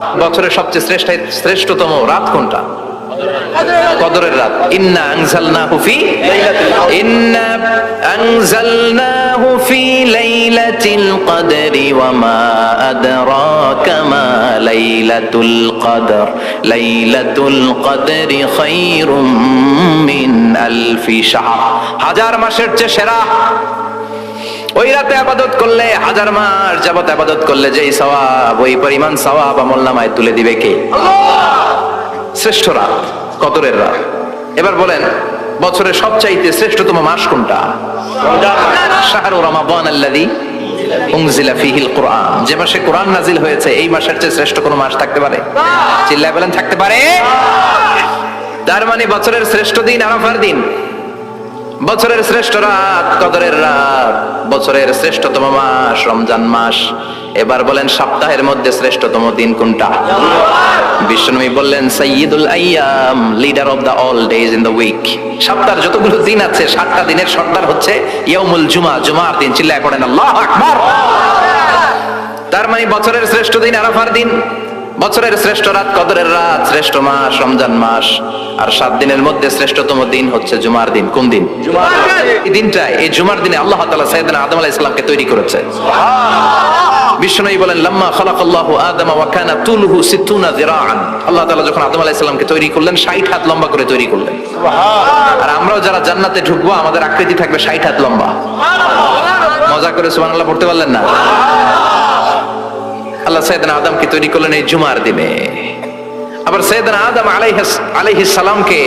বছরের সবচেয়ে শ্রেষ্ঠতম রাত কোনটা? কদরের রাত। ইন্না আনজালনাহু ফি লাইলাতিল কদরি ওয়া মা আদরাকা মা লাইলাতুল কদর লাইলাতুল কদরি খায়রুম মিন আলফি শাহর। হাজার মাসের চেয়ে সেরা। ওই রাতে ইবাদত করলে, হাজার মাস যাবত ইবাদত করলে যেই সওয়াব, ওই পরিমাণ সওয়াব আমলনামায় তুলে দিবে কে? আল্লাহ। শ্রেষ্ঠ রাত কদরের রাত। এবার বলেন, বছরের সবচাইতে শ্রেষ্ঠতম মাস কোনটা? শাহরু রমাদান আল্লাযী উনজিলা ফীহিল কুরআন। যে মাসে কোরআন নাজিল হয়েছে, এই মাসের চেয়ে শ্রেষ্ঠ কোনো মাস থাকতে পারে? চিল্লায় বলেন, থাকতে পারে? তার মানে বছরের শ্রেষ্ঠ দিন আরাফার দিন, বছরের শ্রেষ্ঠ রাত কদরের রাত, বছরের শ্রেষ্ঠতম মাস রমজান মাস। এবার বলেন, সপ্তাহের মধ্যে শ্রেষ্ঠতম দিন কোনটা? বিশ্বনবী বললেন, সাইয়্যিদুল আইয়াম, leader of the all days in the week. সপ্তাহের যতগুলো দিন আছে, 7টা দিনের সর্দার হচ্ছে ইয়াউমুল জুমা, জুমার দিন। চিল্লায় পড়েন আল্লাহু আকবার। তার মানে বছরের শ্রেষ্ঠ দিন আরাফার দিন, বছরের শ্রেষ্ঠ রাত কদরের রাত, শ্রেষ্ঠ মাস রমজান মাস, আর 7 দিনের মধ্যে শ্রেষ্ঠতম দিন হচ্ছে জুমার দিন। কোন দিন? এই দিনটা, এই জুমার দিনে আল্লাহ তাআলা সাইয়েদনা আদম আলাইহিস সালামকে তৈরি করেছে। বিশ্বনবী বলেন, লাম্মা খালাকাল্লাহু আদামা ওয়া কানা তুলুহু 60 যিরাআন। আল্লাহ তাআলা যখন আদম আলাইহিস সালামকে তৈরি করলেন, 60 হাত লম্বা করে তৈরি করলেন। সুবহানাল্লাহ। আর আমরাও যারা জান্নাতে ঢুকবো, আমাদের আকৃতি থাকবে 60 হাত লম্বা। সুবহানাল্লাহ। মজা করে সুবহানাল্লাহ পড়তে পারলেন না? আল্লাহ সাইয়েদনা আদমকে তৈরি করলেন এই জুমার দিনে। আবার সাইয়েদনা আদম আলাইহিস সালামকে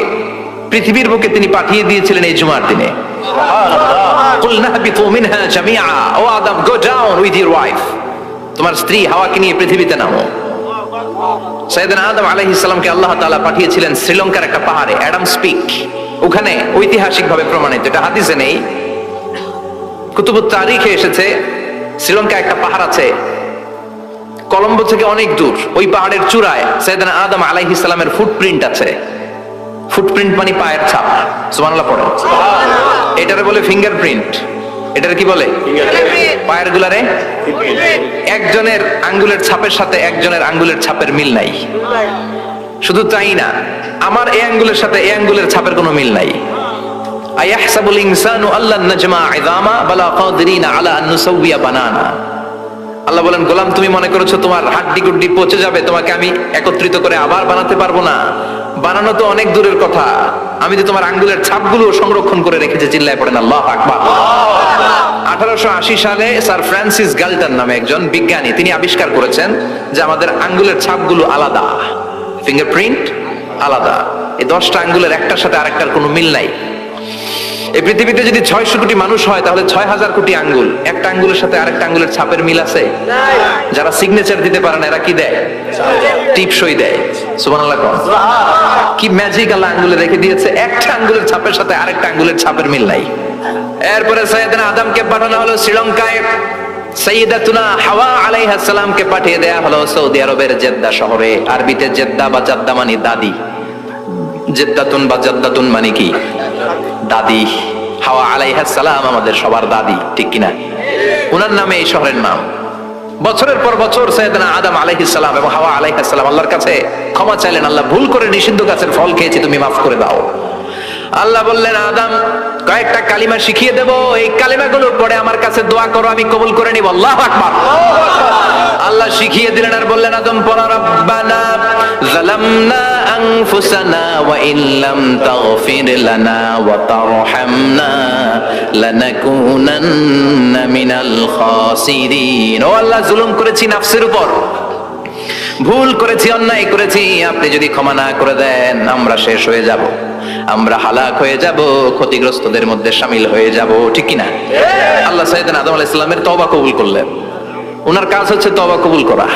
পৃথিবীর বুকে তিনি পাঠিয়ে দিয়েছিলেন এই জুমার দিনে। সুবহানাল্লাহ। কুলনা হাবিতু মিনহা জামিআ, O Adam, go down with your wife. তোমার স্ত্রী হাওয়াকে নিয়ে পৃথিবীতে নামো। সাইয়েদনা আদম আলাইহিস সালামকে আল্লাহ তাআলা পাঠিয়েছিলেন শ্রীলঙ্কার একটা পাহাড়ে, অ্যাডামস পিক। ওখানে ঐতিহাসিকভাবে প্রমাণিত, এটা হাদিসে নেই, কুতুবুত তারিখে এসেছে। শ্রীলঙ্কায় একটা পাহাড় আছে, কলম্বো থেকে অনেক দূর। ওই পাহাড়ের চূড়ায় সাইয়েদনা আদম আলাইহিস সালামের ফুটপ্রিন্ট আছে। ফুটপ্রিন্ট মানে পায়ের ছাপ। সুবহানাল্লাহ পড়েন। সুবহানাল্লাহ। এটারে বলে ফিঙ্গারপ্রিন্ট। এটারে কি বলে? পায়ের গুলারে একজনের আঙ্গুলের ছাপের সাথে একজনের আঙ্গুলের ছাপের মিল নাই। শুধু তাই না, আমার এই আঙ্গুলের সাথে এই আঙ্গুলের ছাপের কোনো মিল নাই। আয়াহসাবুল ইনসানু আল্লান নাজমা ইযামা বালা কাদিরিনা আলা আন নুসাউইয়া বানানা। আল্লাহ বলেন, গোলাম, তুমি মনে করেছো তোমার হাড্ডি গুড্ডি পচে যাবে, তোমাকে আমি একত্রিত করে আবার বানাতে পারবো না? বানানো তো অনেক দূরের কথা, আমি তো তোমার আঙ্গুলের ছাপগুলো সংরক্ষণ করে রেখেছি। চিল্লায় পড়েন আল্লাহু আকবার। 1880 সালে স্যার ফ্রান্সিস গাল্টন নামে একজন বিজ্ঞানী, তিনি আবিষ্কার করেছেন যে আমাদের আঙ্গুলের ছাপগুলো আলাদা, ফিঙ্গারপ্রিন্ট আলাদা। এই 10টা আঙ্গুলের একটার সাথে আরেকটার কোনো মিল নাই। এই পৃথিবীতে যদি 600 কোটি মানুষ হয়, তাহলে 6000 কোটি আঙ্গুল, একটা আঙ্গুলের সাথে আরেকটা আঙ্গুলের ছাপের মিল আছে? যারা সিগনেচার দিতে পারে না, এরা কি দেয়? টিপসই দেয়। সুবহানাল্লাহ। কি ম্যাজিক আল্লাহ আঙ্গুলে রেখে দিয়েছে, একটা আঙ্গুলের ছাপের সাথে আরেকটা আঙ্গুলের ছাপের মিল নাই। এরপরে সাইয়েদনা আদমকে পাঠানো হলো শ্রীলঙ্কায়, সাইয়্যিদাতুনা হাওয়া আলাইহিস সালামকে পাঠিয়ে দেয়া হলো সৌদি আরবের জেদ্দা শহরে। আরবিতে জেদ্দা বা জাদ্দা মানে দাদি। জেদ্দাতুন বা জাদ্দাতুন মানে কি? দাদি। হাওয়া আলাইহিস সালাম আমাদের সবার দাদি, ঠিক কিনা? ওনার নামে এই শহরের নাম। বছরের পর বছর সাইয়েদনা আদম আলাইহিস সালাম এবং হাওয়া আলাইহিস সালাম আল্লাহর কাছে ক্ষমা চাইলেন, আল্লাহ, ভুল করে নিষিদ্ধ গাছের ফল খেয়েছি, তুমি মাফ করে দাও। আল্লাহ বললেন, আদম, কয়েকটা কালিমা শিখিয়ে দেব, এই কালিমাগুলোর পরে আমার কাছে দোয়া করো, আমি কবুল করে নিব। আল্লাহু আকবার। আল্লাহ শিখিয়ে দিলেন আর বললেন, আদম পড়ো, রব্বানা যালামনা আনফুসানা ওয়া ইল্লাম তাগফির লানা ওয়া তারহামনা লানাকুনান্না মিনাল খাসিরিন। ও আল্লাহ, জুলুম করেছি নাফসের উপর, ভুল করেছি, অন্যায় করেছি, আপনি যদি ক্ষমা না করে দেন, আমরা শেষ হয়ে যাব, আমরা হালাক হয়ে যাব, ক্ষতিগ্রস্তদের মধ্যে শামিল হয়ে যাব, ঠিক কিনা? আল্লাহ সাইয়েদনা আদম আলাইহিস সালামের তওবা কবুল করলেন। ওনার কাজ হচ্ছে তওবা কবুল করা।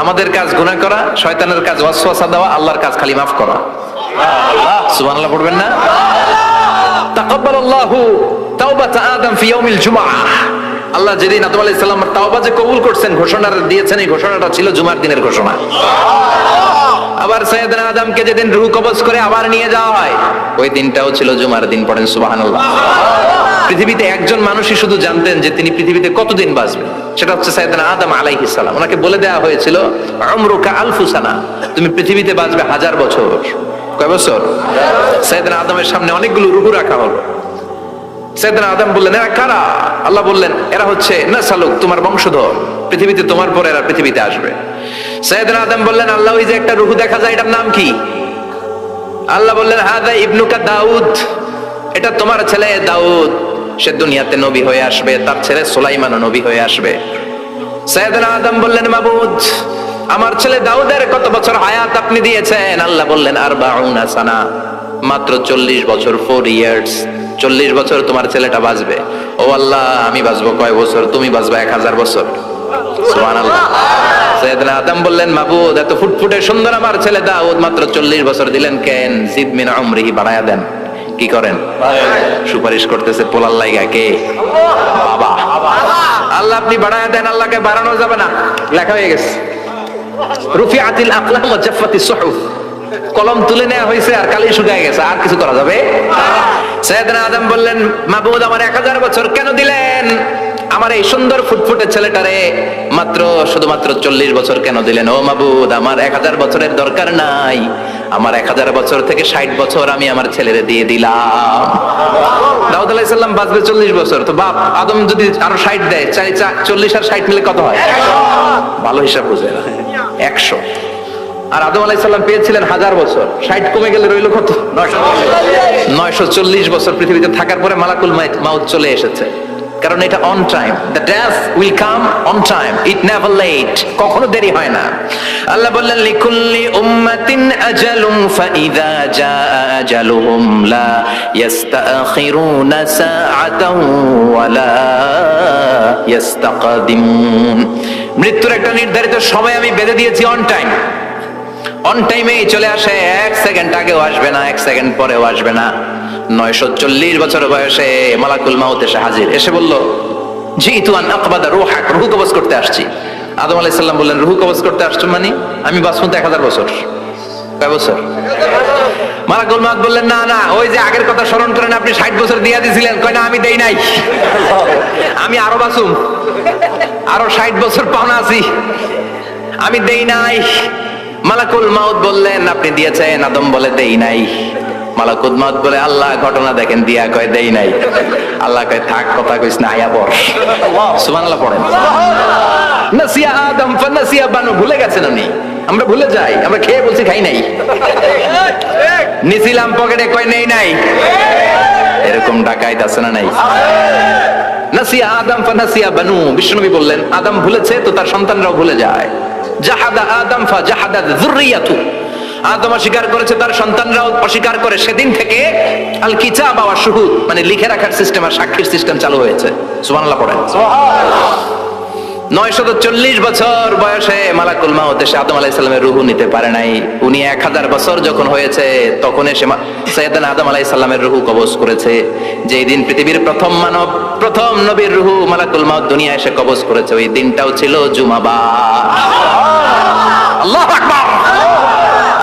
আমাদের কাজ গুনাহ করা, শয়তানের কাজ ওয়াসওয়াসা দেওয়া, আল্লাহর কাজ খালি মাফ করা। সুবহানাল্লাহ পড়বেন না? তাকাব্বালাল্লাহু তাওবাতা আদম ফি ইয়াউমিল জুমআহ। আল্লাহ যেদিন আদম আলাইহিস সালামের তাওবা যে কবুল করছেন, ঘোষণা দিয়েছেন, এই ঘোষণাটা ছিল জুমার দিনের ঘোষণা। আবার সাইয়েদনা আদমকে যেদিন রূহ কবজ করে আবার নিয়ে যাওয়া হয়, ওই দিনটাও ছিল জুমার দিন। পড়েন সুবহানাল্লাহ। পৃথিবীতে একজন মানুষই শুধু জানতেন যে তিনি পৃথিবীতে কতদিন বাঁচবেন, সেটা হচ্ছে সাইয়েদনা আদম আলাইহিস সালাম। ওনাকে বলে দেওয়া হয়েছিল উমরুকা আলফু সানা, তুমি পৃথিবীতে বাঁচবে 1000 বছর। কয় বছর? সাইয়েদনা আদমের সামনে অনেকগুলো রূহ রাখা হলো। সাইয়েদনা আদম বললেন, এরা কারা? আল্লাহ বললেন, এরা হচ্ছে নাসালুক, তোমার বংশধর, পৃথিবীতে তোমার পরে এরা পৃথিবীতে আসবে। সাইয়েদনা আদম বললেন, আল্লাহ ওই যে একটা রূহ দেখা যায়, এটার নাম কি? আল্লাহ বললেন, হাদা ইবনুকা দাউদ, এটা তোমার ছেলে দাউদ, সে দুনিয়াতে নবী হয়ে আসবে, তার ছেলে সুলাইমানও নবী হয়ে আসবে। সাইয়েদনা আদম বললেন, মাবুদ, আমার ছেলে দাউদের কত বছর হায়াত আপনি দিয়েছেন? আল্লাহ বললেন, 40 সানা, মাত্র 40 বছর, 4 ইয়ার্স। 40 বছর তোমার ছেলেটা বাঁচবে। ও আল্লাহ, আমি বাঁচবো কয় বছর? তুমি বাঁচবে 1000 বছর। সুবহানাল্লাহ। সাইয়েদনা আদম বললেন, মাবুদ, এত ফুটফুটে সুন্দর আমার ছেলে দাউদ, মাত্র 40 বছর দিলেন কেন? জিদ মিন উমরিহি, বাড়ায়া দেন। কি করেন? সুপারিশ করতেছে পোলার লাইগা কে? বাবা। আল্লাহ আপনি বাড়ায়া দেন, আল্লাহকে বাড়ানো যাবে না। লেখা হয়ে গেছে, রুফিআতিল আকলাম ওয়া জাফফাতিস সুহুফ, কলম তুলে নেওয়া হয়েছে আর কালি শুকায় গেছে, আর কিছু করা যাবে? সাইয়েদনা আদম বললেন, মাবুদ, আমার 1000 বছর কেন দিলেন? আমার এই সুন্দর ফুটফুটে ছেলেটারে মাত্র শুধুমাত্র 40 বছর কেন দিলেন? ও মাবুদ, আমার 1000 বছরের দরকার নাই, আমার 1000 বছর থেকে 60 বছর আমি আমার ছেলেরে দিয়ে দিলাম। দাউদ আলাইহিস সালাম বাঁচবে 40 বছর, তো বাপ আদম যদি আরো 60 দেয়, 40 আর 60 মিলে কত হয়? ভালো হিসাব বুঝে না, 100। আর আদম আলাইহিস সালাম পেয়েছিলেন 1000 বছর, 60 কমে গেলে রইল কত? 940 বছর পৃথিবীতে থাকার পরে মালাকুল মাউত চলে এসেছে। কারণ এটা on time, the death will come on time, it never late, কখনো দেরি হয় না। আল্লাহ বললেন, লিকুল্লি উম্মাতিন আজালুম ফাইযা জাআ আজালুহুম লা ইস্তাখিরুনা সাআতাও ওয়া লা ইস্তাকদিমুন। মৃত্যুর একটা নির্ধারিত সময় আমি বেঁধে দিয়েছি, অন টাইম। অন টাইমেই চলে আসে, 1 সেকেন্ড আগেও আসবে না, 1 সেকেন্ড পরেও আসবে না। 940 বছর বয়সে মালাকুল মাউত এসে হাজির, এসে বলল, জিতু আন আকবাদা রূহাক, রূহ কবজ করতে আসছি। আদম আলাইহিস সালাম বললেন, রূহ কবজ করতে আসছো মানে? আমি বাঁচবো তো 1000 বছর। কয় বছর? মালাকুল মাউত বললেন, না না, ওই যে আগের কথা স্মরণ করেন, আপনি 60 বছর দিয়া দিয়েছিলেন। কয় না, আমি দেই নাই, আমি আরো বাঁচুম, আরো 60 বছর পাওনা আছি, আমি দেই নাই। মালাকুল মাউত বললেন, আপনি দিয়েছেন? আদম বলে, দেই নাই। মালাকুল মাউত বলে, আল্লাহ ঘটনা দেখেন, দিয়া কয় দেই নাই। আল্লাহ কয়, থাক, কথা কইস না, আয়া বস। সুবহানাল্লাহ পড়েন। নাসিয়া আদম ফানাসিয়া বানু, ভুলে গেছেন উনি। আমরা ভুলে যাই, আমরা খেয়ে বলছি খাই নাই, নিছিলাম পকেটে, কয় নেই নাই। এরকম ডাকাইত আছে না নাই? নাসিয়া আদম ফানাসিয়া বানু, বিশ্বনবী বললেন, আদম ভুলেছে তো তার সন্তানরাও ভুলে যায়। জাহাদা আদম ফাজাহাদা যুররিয়াতু, আদম অস্বীকার করেছে, তার সন্তানরাও অস্বীকার করে। সেদিন থেকে আল কিতাব ওয়া শুহুদ, মানে লিখে রাখার সিস্টেম আর সাক্ষীর সিস্টেম চালু হয়েছে। সুবহানাল্লাহ পড়েন। 940 বছর বয়সে মালাকুল মাউত এসে আদম আলাইহিস সালামের রূহ নিতে পারে নাই। উনি 1000 বছর যখন হয়েছে তখন এসে সাইয়েদনা আদম আলাইহিস সালামের রূহ কবজ করেছে। যেই দিন পৃথিবীর প্রথম মানব, প্রথম নবীর রূহ মালাকুল মাউত দুনিয়া এসে কবজ করেছে, ওই দিনটাও ছিল জুমাবার। আল্লাহু আকবার।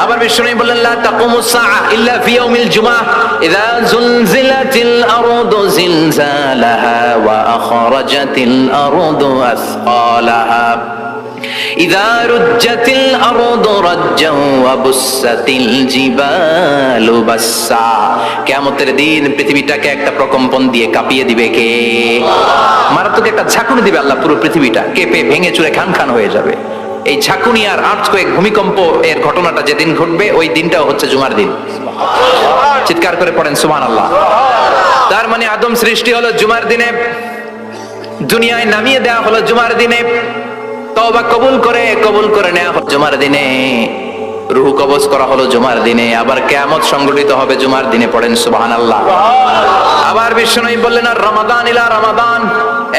আবার বিশ্বনবী বললেন, লা তাকুমুস সাআ ইল্লা ফি ইয়াউমিল জুমআহ ইযা যুলজিলাতিল আরদু জিলজালাহা ওয়া আখরাজাতিল আরদু আসকালাহা ইযা রুজ্জাতিল আরদু রাজ্জাও ওয়া বুসাতিল জিবালু বাসসা। কিয়ামতের দিন পৃথিবীটাকে একটা প্রকম্পন দিয়ে কাঁপিয়ে দিবে কে? মারাত্মক একটা ঝাঁকুনি দিবে আল্লাহ, পুরো পৃথিবীটা কেঁপে ভেঙে চুরে খান খান হয়ে যাবে। এই ঝাঁকুনি আর আর্থকোয়েক, ভূমিকম্প এর ঘটনাটা যেদিন ঘটবে ওই দিনটাও হচ্ছে জুমার দিন। চিৎকার করে পড়েন সুবহানাল্লাহ। তার মানে আদম সৃষ্টি হলো জুমার দিনে, দুনিয়ায় নামিয়ে দেওয়া হলো জুমার দিনে, তওবা কবুল করে নেওয়া হলো জুমার দিনে, রূহ কবজ করা হলো জুমার দিনে, আবার কিয়ামত সংগঠিত হবে জুমার দিনে। পড়েন সুবহানাল্লাহ। আবার বিশ্বনবী বললেন, আর রমাদান ইলা রমাদান,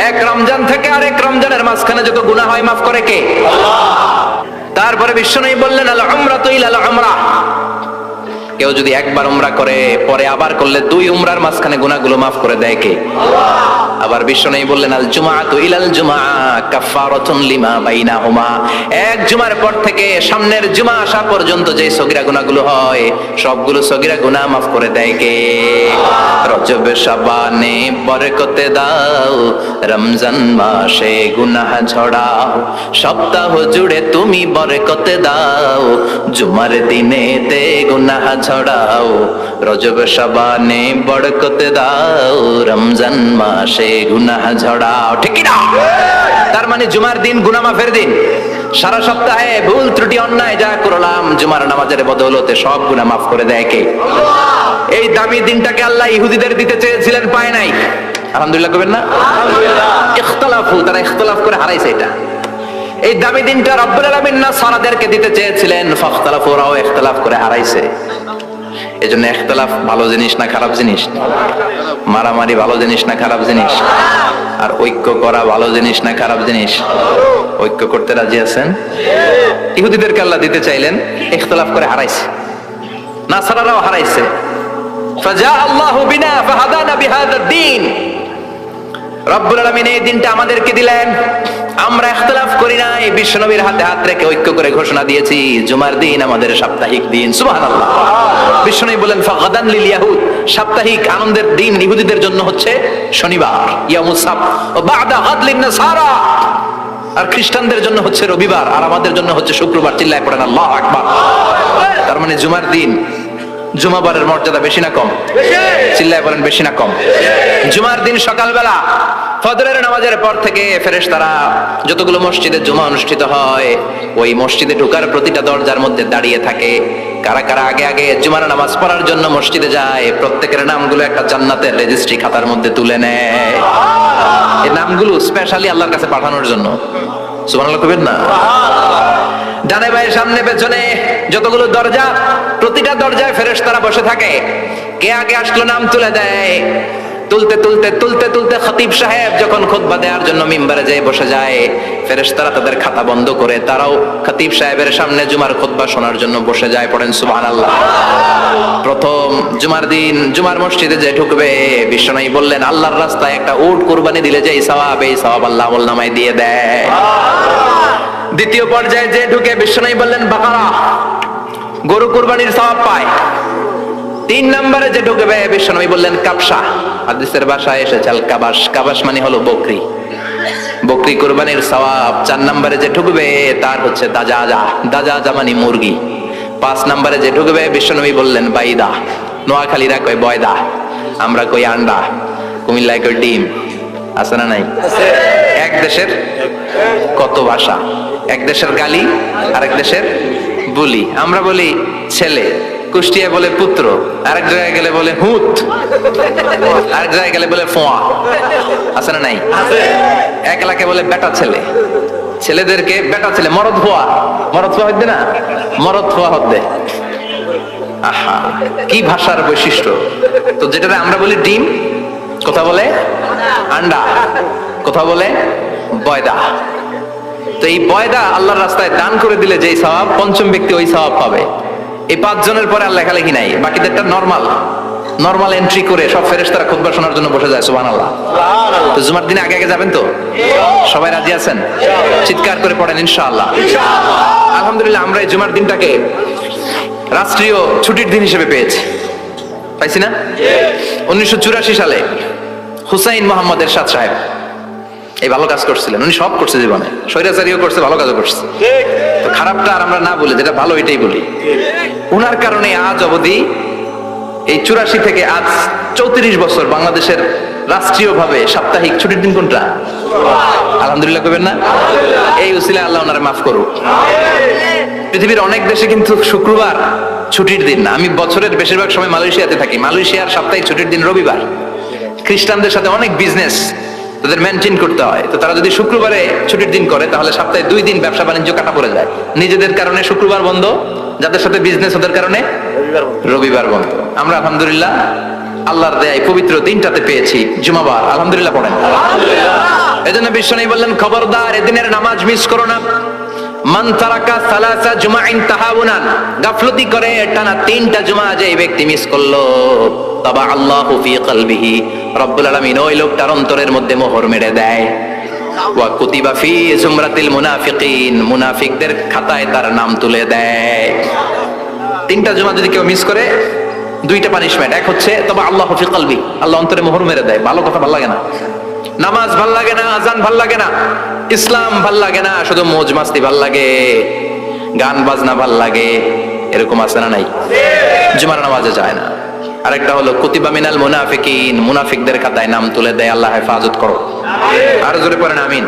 এক রমজান থেকে আরেক রমজানের মাঝখানে যত গুনাহ হয় মাফ করে কে? আল্লাহ। তারপরে বিশ্বনবী বললেন, আল উমরাতু ইলা আল উমরা, কেউ যদি একবার উমরা করে পরে আবার করলে 2 উমরার মাঝখানে গুনাহগুলো মাফ করে দেয় কে? আবার বিশ্বনবী বললেন আল জুমআতু ইলাল জুমআ কাফারাতুন লিমা বাইনাহুমা, এক জুমার পর থেকে সামনের জুমা আসা পর্যন্ত যে সগীরা গুনাহগুলো হয় সবগুলো সগীরা গুনাহ মাফ করে দেয় কে? রজব শাবানে বরকতে দাও, রমজান মাসে গুনাহ ঝড়াও, সপ্তাহ জুড়ে তুমি বরকতে দাও, জুমার দিনেতে গুনাহ ঝড়াও, রজব শাবানে বরকতে দাও, রমজান মাসে গুনাহ ঝড়াও। ঠিক কি না? তার মানে জুমার দিন গুনাহ মাফের দিন। সারা সপ্তাহে ভুল ত্রুটি অন্যায় যা করলাম জুমার নামাজের বদৌলতে সব গুনাহ মাফ করে দেয় কে? এই দামি দিনটাকে আল্লাহ ইহুদিদের দিতে চেয়েছিলেন, পায় নাই। আলহামদুলিল্লাহ কবেন না? ইখতিলাফু, তারা ইখতিলাফ করে হারাইছে এটা। এই দামি দিনটা রব্বুল আলামিন নাসারাদেরকে দিতে চেয়েছিলেন, ফাখতালাফু, ওরাও ইখতিলাফ করে হারাইছে। এজন্য ইখতিলাফ ভালো জিনিস না খারাপ জিনিস? মারামারি ভালো জিনিস না খারাপ জিনিস? আর ঐক্য করা ভালো জিনিস না খারাপ জিনিস? ঐক্য করতে রাজি আছেন? ইহুদিদেরকে আল্লাহ দিতে চাইলেন, ইখতিলাফ করে হারাইছে। নাসারারাও হারাইছে। ফাজা আল্লাহু বিনা ফাহাদানা বিহাদাদ দ্বীন, রব্বুল আলামিন এই দিনটা আমাদেরকে দিলেন, আমরা ইখতিলাফ করি নাই, বিশ্বনবীর হাতে হাত রেখে ঐক্য করে ঘোষণা দিয়েছি জুমার দিন আমাদের সাপ্তাহিক দিন। সুবহানাল্লাহ। বিশ্বনবী বলেন ফাগাদান লিল ইয়াহুদ, সাপ্তাহিক আনন্দের দিন ইহুদিদের জন্য হচ্ছে শনিবার, ইয়াউমুস সাbt, ও বাদা গাদ লিন নাসারা, আর খ্রিস্টানদের জন্য হচ্ছে রবিবার, আর আমাদের জন্য হচ্ছে শুক্রবার। চিল্লায় পড়েন আল্লাহু আকবার। তার মানে জুমার দিন, জুমাবারের মর্যাদা বেশি না কম? চিল্লায় বলেন বেশি না কম? জুমার দিন সকালবেলা ফজরের নামাজের পর থেকে ফেরেশতারা যতগুলো মসজিদে জুমা অনুষ্ঠিত হয় ওই মসজিদে ঢোকার প্রতিটা দরজার মধ্যে দাঁড়িয়ে থাকে। কারা কারা আগে আগে জুমার নামাজ পড়ার জন্য মসজিদে যায় প্রত্যেকের নামগুলো একটা জান্নাতের রেজিস্ট্রি খাতার মধ্যে তুলে নেয়। এই নামগুলো স্পেশালি আল্লাহর কাছে পাঠানোর জন্য। সুবহানাল্লাহ কইবেন না? ডানে বাঁয়ে সামনে পেছনে যতগুলো দরজা, প্রতিটা দরজায় ফেরেশতারা বসে থাকে। কে আগে আসলো নাম তুলে দেয়। তুলতে তুলতে তুলতে তুলতে খতিব সাহেব যখন খুতবা দেওয়ার জন্য মিম্বারে যেয়ে বসে যায়, ফেরেশতারা তাদের খাতা বন্ধ করে তারাও খতিব সাহেবের সামনে জুমার খুতবা শোনার জন্য বসে যায়। পড়েন সুবহানাল্লাহ। প্রথম জুমার দিন জুমার মসজিদে যে ঢুকবে বিশ্বনবী বললেন আল্লাহর রাস্তায় একটা উট কুরবানি দিলে যে সওয়াব, এই সওয়াব আল্লাহ আমলনামায় দিয়ে দেয়। দ্বিতীয় পর্যায়ে যে ঢুকে বিশ্বনবী বললেন বাকারা, গরু কুরবানির সওয়াব পায়। 3 নম্বরে যে ঢুকবে বিশ্বনবী বললেন কাবসা, হাদিসের ভাষায় এসেছে আল কাবাস, কাবাস মানে হলো বকরি, বকরি কুরবানির সওয়াব। 4 নম্বরে যে ঢুকবে তার হচ্ছে দাজাজা, দাজাজা মানে মুরগি। 5 নম্বরে যে ঢুকবে বিশ্বনবী বললেন বাইদা, নোয়াখালীরা কয় বয়দা, আমরা কই আন্ডা, কুমিল্লায় কই ডিম। আছে না নাই? এক দেশের কত ভাষা, এক দেশের গালি আরেক দেশের বলি। আমরা বলি ছেলে, কুষ্টিয়া বলে পুত্র, আরেক জায়গায় গেলে বলে হুত, আরেক জায়গায় গেলে বলে ফোয়া। আছে না নাই? এক এলাকায় বলে বেটা ছেলে, ছেলেদেরকে বেটা ছেলে, মরদ ফোয়া, মরদ ফোয়া হচ্ছে না, মরদ ফোয়া হচ্ছে। আহা, কি ভাষার বৈশিষ্ট্য। তো যেটা আমরা বলি ডিম, কথা বলে আন্ডা, কথা বলে বয়দা। তো এই বয়দা আল্লাহর রাস্তায় দান করে দিলে যেই সওয়াব, পঞ্চম ব্যক্তি ওই সওয়াব পাবে। এই 5 জনের পরে আর লেখালেখি নাই, বাকিদেরটা নরমাল এন্ট্রি করে সব ফেরেশতারা খুতবা শোনার জন্য বসে যায়। সুবহানাল্লাহ। তো জুমার দিনে আগে আগে যাবেন তো? সবাই রাজি আছেন? চিৎকার করে পড়েন ইনশাআল্লাহ। আলহামদুলিল্লাহ, আমরা এই জুমার দিনটাকে রাষ্ট্রীয় ছুটির দিন হিসেবে পেয়েছি, পাইছি না? 1984 সালে হুসাইন মোহাম্মদ এরশাদ সাহেব এই ভালো কাজ করছিলেন। উনি সব করছে জীবনে, স্বৈরাচারীও করছে, ভালো কাজও করছে। তো খারাপটা আর আমরা না বলি, যেটা ভালো এটাই বলি। উনার কারণে আজ অবধি এই 84 থেকে আজ 34 বছর বাংলাদেশের রাষ্ট্রীয়ভাবে সাপ্তাহিক ছুটির দিন কোনটা? আলহামদুলিল্লাহ কইবেন না? এই উসিলায় আল্লাহ ওনারে মাফ করুক। পৃথিবীর অনেক দেশে কিন্তু শুক্রবার ছুটির দিন না। আমি বছরের বেশিরভাগ সময় মালয়েশিয়াতে থাকি। মালয়েশিয়ার সাপ্তাহিক ছুটির দিন রবিবার। খ্রিস্টানদের সাথে অনেক বিজনেস তাদের মেনটেন করতে হয়, তো তারা যদি শুক্রবারে ছুটির দিন করে তাহলে সপ্তাহে 2 দিন ব্যবসা বাণিজ্য কাটা পড়ে যায়। নিজেদের কারণে শুক্রবার বন্ধ, যাদের সাথে বিজনেস ওদের কারণে রবিবার বন্ধ। আমরা আলহামদুলিল্লাহ আল্লাহর দয়ায় পবিত্র দিনটাতে পেয়েছি জুমাবার। আলহামদুলিল্লাহ পড়েন। এজন্য বিশ্বনবী বললেন খবরদার এদিনের নামাজ মিস করো না। মান তারাকা সালাসা জুমাইন তাহাউনান, গাফলতি করে টানা 3টা জুমা যে ব্যক্তি মিস করলো, তাবা আল্লাহু ফি কলবিহি, রব্বুল আলামিন ওই লোকটার অন্তরের মধ্যে মোহর মেরে দেয়। ওয়া কুতিবা ফি জুমরাতিল মুনাফিকিন, মুনাফিকদের খাতায় তার নাম তুলে দেয়। 3টা জুমা যদি কেউ মিস করে, 2টা পানিশমেন্ট। এক হচ্ছে তবা আল্লাহু ফি কলবি, আল্লাহ অন্তরে মোহর মেরে দেয়। ভালো কথা ভাল লাগে না, নামাজ ভাল লাগে না, আজান ভাল লাগে না, ইসলাম ভাল লাগে না, শুধু মौज মাস্তি ভাল লাগে, গান বাজনা ভাল লাগে, এরকম আছে না নাই? জুমার নামাজে যায় না। আরেকটা হলো কুতিবা মিনাল মুনাফিকিন, মুনাফিকদের খাতায় নাম তুলে দেয়। আল্লাহ হেফাজত করো। আরো জোরে পড়েন আমিন।